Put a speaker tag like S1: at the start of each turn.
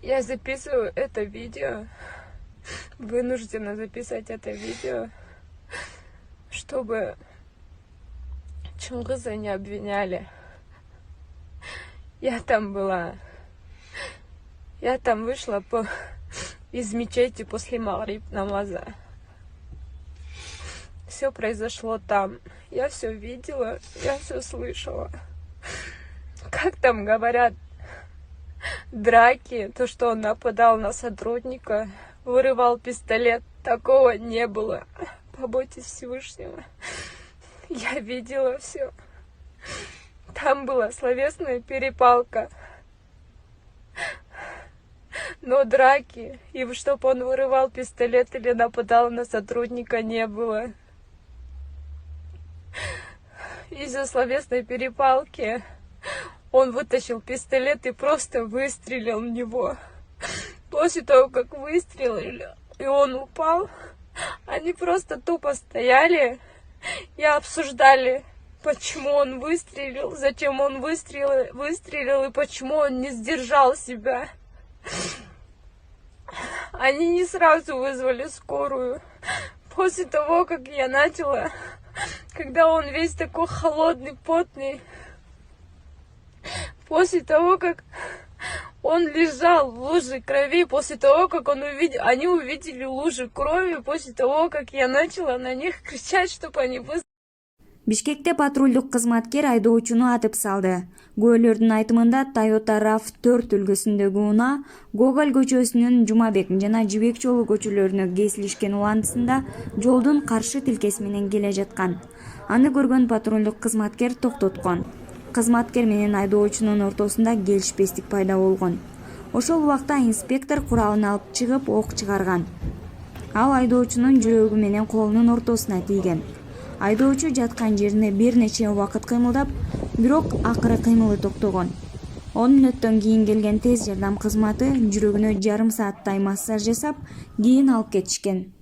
S1: Я записываю это видео, вынуждена записать это видео, чтобы Чингиза не обвиняли. Я там была. Я там вышла из мечети после магриб намаза. Все произошло там. Я все видела, я все слышала. Как там говорят, драки, то, что он нападал на сотрудника, вырывал пистолет, такого не было. Побойтесь Всевышнего. Я видела все. Там была словесная перепалка. Но драки, и чтобы он вырывал пистолет или нападал на сотрудника, не было. Из-за словесной перепалки он вытащил пистолет и просто выстрелил в него. После того, как выстрелили, и он упал, они просто тупо стояли и обсуждали, почему он выстрелил, зачем он выстрелил и почему он не сдержал себя. Они не сразу вызвали скорую. После того, как я начала, когда он весь такой холодный, потный, после того, как он лежал в луже крови, после того, как они увидели лужу крови, после того, как я начала на них кричать, чтобы они вызвали.
S2: Бишкекте патрулдук кызматкер айдоочуну атып салды. Күбөлөрдүн айтымында Toyota RAV4 үлгүсүндөгү унаа Гоголь көчөсүнүн Жумабек жана Жибек жолу көчөлөрүнө кесилишкен убандысында жолдун каршы тилкеси менен келе жаткан. Аны көргөн патрулдук кызматкер токтоткон. Кызматкер менен айдоочунун ортосунда келишпестик пайда болгон. Ошол убакта инспектор куралын алып чыгып ок чыгарган. Ал айдоочунун жүрөгү менен колунун ортосуна тийген. Айдоочу жаткан жерине бир нече убакыт кыймылдап, бирок акыры кыймылы токтогон. 10 мүнөттөн кийин келген тез жардам кызматы жүрөгүнө жарым сааттай массаж жасап, кийин алып кетишкен.